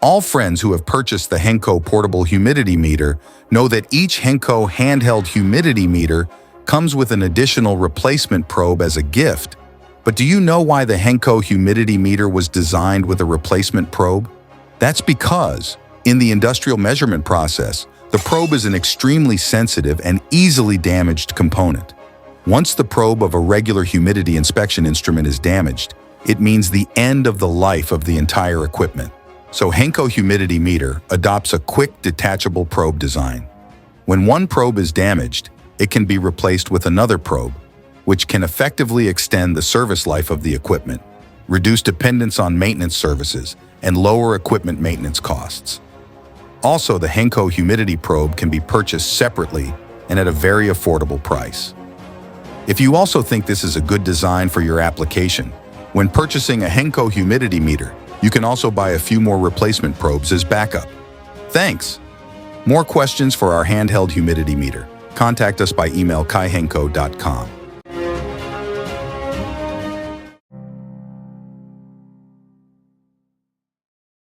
All friends who have purchased the HENGKO portable humidity meter know that each HENGKO handheld humidity meter comes with an additional replacement probe as a gift. But do you know why the HENGKO humidity meter was designed with a replacement probe? That's because, in the industrial measurement process, the probe is an extremely sensitive and easily damaged component. Once the probe of a regular humidity inspection instrument is damaged, it means the end of the life of the entire equipment. So HENGKO humidity meter adopts a quick detachable probe design. When one probe is damaged, it can be replaced with another probe, which can effectively extend the service life of the equipment, reduce dependence on maintenance services, and lower equipment maintenance costs. Also, the HENGKO humidity probe can be purchased separately and at a very affordable price. If you also think this is a good design for your application, when purchasing a HENGKO humidity meter, you can also buy a few more replacement probes as backup. Thanks! More questions for our handheld humidity meter? Contact us by email kai@henko.com.